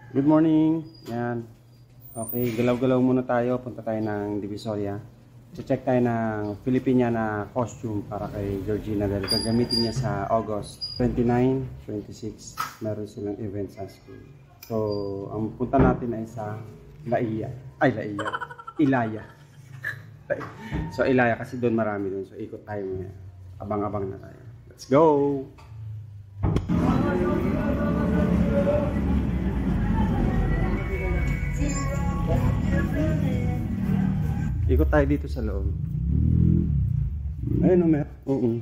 Good morning. Yan. Okay, galaw-galaw muna tayo. Punta tayo ng Divisoria. Check tayo ng Filipiniana costume para kay Georgina dahil gagamitin niya sa August 29, 26. Meron silang event sa school. So, ang punta natin ay sa Ilaya. So, Ilaya kasi doon marami doon. So, ikot tayo muna. Abang-abang na tayo. Let's go! Ikot tayo dito sa loob. Ayun, Mer. Oo.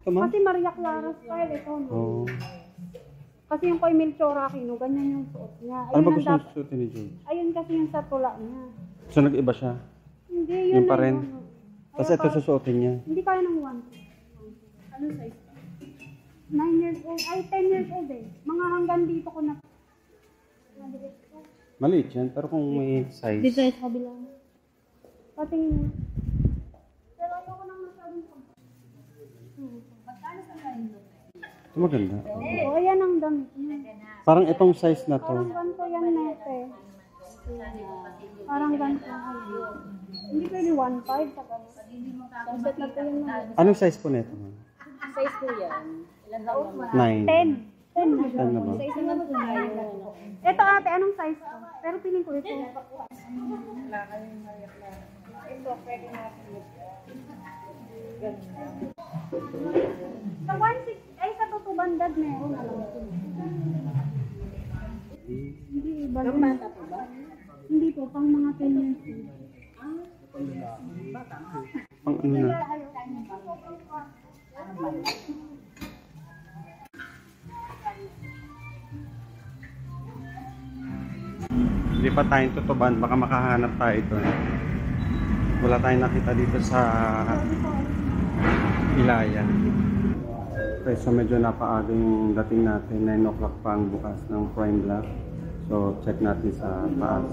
Kasi Maria Clara style ito, no? Oo. Kasi yung kay Melchora Aquino, ganyan yung suot niya. Ano ba ang gusto yung suotin ni George? Ayun kasi yung sa tula niya. So, nag-iba siya? Hindi, yun Yung na pa rin? yun. Tapos ito susuotin niya. Hindi kaya ng 1. Ano size? 9 years old. Ay, 10 years old eh. Mga hanggang dito ko na. Maliit yan, pero kung may size. Dito sa kabila. Patingin niya. Pero ayoko nang masyadong magkano sa line doon? Ito maganda. Oo, ayan ang damit niya. Parang itong size na to. Parang ganito yan nete. Parang ganito. Hindi pwede 1.5 sa ganito. Set na to yung Anong size po nito? Size ko yan. Ilan taon mo? 9. 10. 10 na siya. 10 na ba? Sa isang naman ko na yun. Ito ate, anong size to? Pero piling ko ito. Ito, pwede natin. Sa 1.6, ay sa tutubandad meron na lang. Hindi, iba rin. Bata po ba? Hindi po, pang mga 10 years old. Pang ano na? Hindi pa tayong tutuban, baka makahanap tayo doon. Wala tayong nakita dito sa Ilaya. Okay, so medyo napaaga yung dating natin. 9 o'clock pa ang bukas ng Prime Block. So check natin sa taas.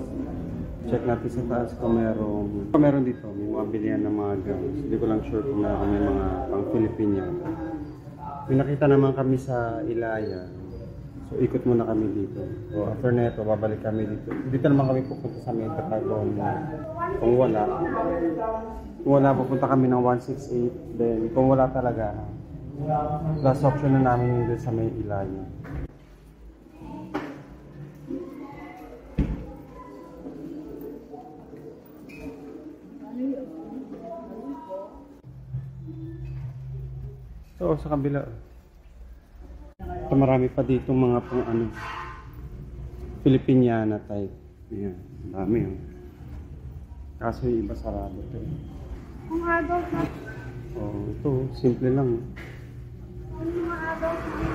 Check natin sa taas kung meron dito. May mga bilihan ng mga gowns. Hindi ko lang sure kung meron may mga pang Filipina. May nakita naman kami sa Ilaya. So ikot muna kami dito. So after neto, babalik kami dito. Dito naman kami pupunta sa Meta Dragon. Kung wala, pupunta kami ng 168. Then kung wala talaga, last option na namin dito sa may Ilaya. So sa kabila. Ito marami pa dito mga pang ano, Filipiniana type. Ayan, dami yun. Kaso yung iba sarado ito. Kung adult na, Ito, simple lang. yung mga adult na.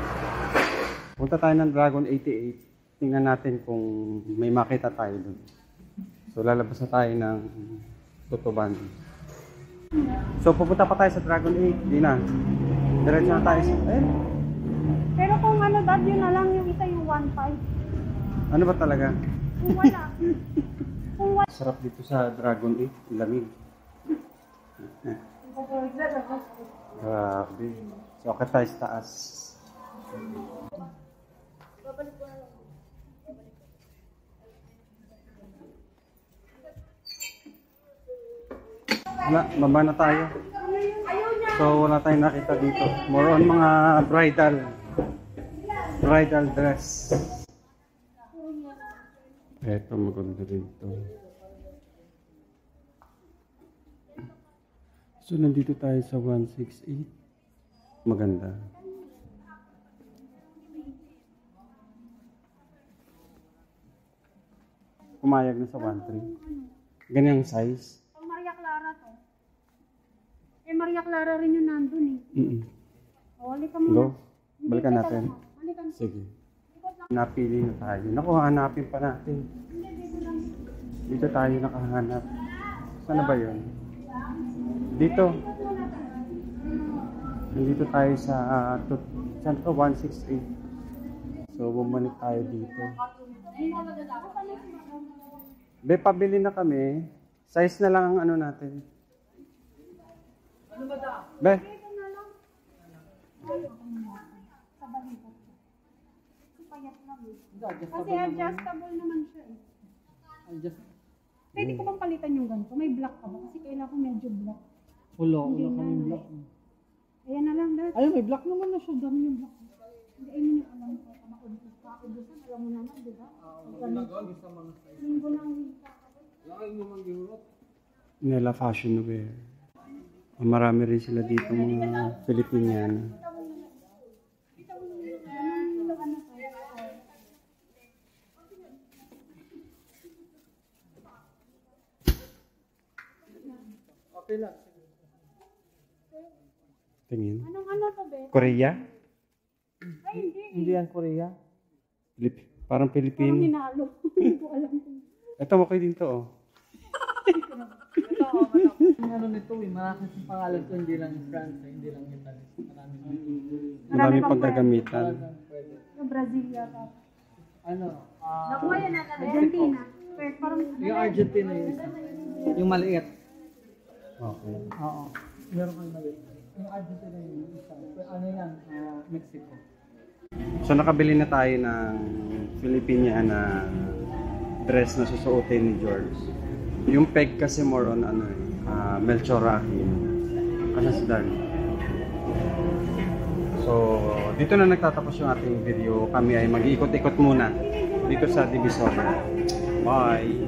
Punta tayo ng Dragon 88. Tingnan natin kung may makita tayo doon. So lalabas na tayo ng tutuban. So pupunta pa tayo sa Dragon 8. Di na. Diretso na tayo sa... Pero kung ano dad, yun na lang yung isa yung 1.5. Ano ba talaga? Kung wala. Kung wala. Sarap dito sa Dragon 8. Lamig. Grabe. So akit tayo sa taas. Wala, baba na tayo. So wala tayong nakita dito. More on mga bridal dress. Eto maganda dito. So nandito tayo sa 168. Maganda. Pumayag na sa 13. Ganyang size. Pang Maria Clara to. Eh, Maria Clara rin yung nandun eh. O, halika mo. Go. Balikan natin. Halika na. Sige. Napili na tayo. Naku, hanapin pa natin. Dito tayo nakahanap. Saan na ba yun? Dito. Nandito tayo sa saan to? 168. So, bumalik tayo dito. Be, pabili na kami. Size na lang ang ano natin. Be. payat lang eh. Adjustable Kasi naman. adjustable naman siya eh. Adjust. Pwede ko bang palitan yung ganito? May black ka ba? Kasi kailangan ko medyo black. Wala Hindi na, kami no? black. Ayan na lang dahil. Ayun, may black naman na siya. Dami yung black. Hindi, ayun yung alam ko. Kaubusan, alam mo naman, di ba? Sa mga size. Linggo lang yung Laki mo mang Europe. Nila fashion wear. Marami rin sila dito mga Filipiniana. Okay lang. Tingin. Anong ano to, be? Korea? Ay, hindi. Hindi yan Korea. Parang Parang Pilipino. hinalo. Hindi ko alam kung... Ito okay din to oh. Ito, malaki. Yung ano nito eh, malaki yung pangalan ko, hindi lang France, hindi lang Italy. Maraming pang paggagamitan. Pwede. Yung Brazil yata. Ano? Nakuha yan natin. Argentina. Pero parang... Yung Argentina yung isa. Yung maliit. Okay. Oo. Meron kang maliit. Yung Argentina yung isa. Pero ano yan? Mexico. So nakabili na tayo ng Filipiniana dress na susuotin ni George. Yung peg kasi more on ano Melchoraki. Ano si Darnie? So dito na nagtatapos yung ating video. Kami ay mag-iikot-ikot muna dito sa Divisoria. Bye!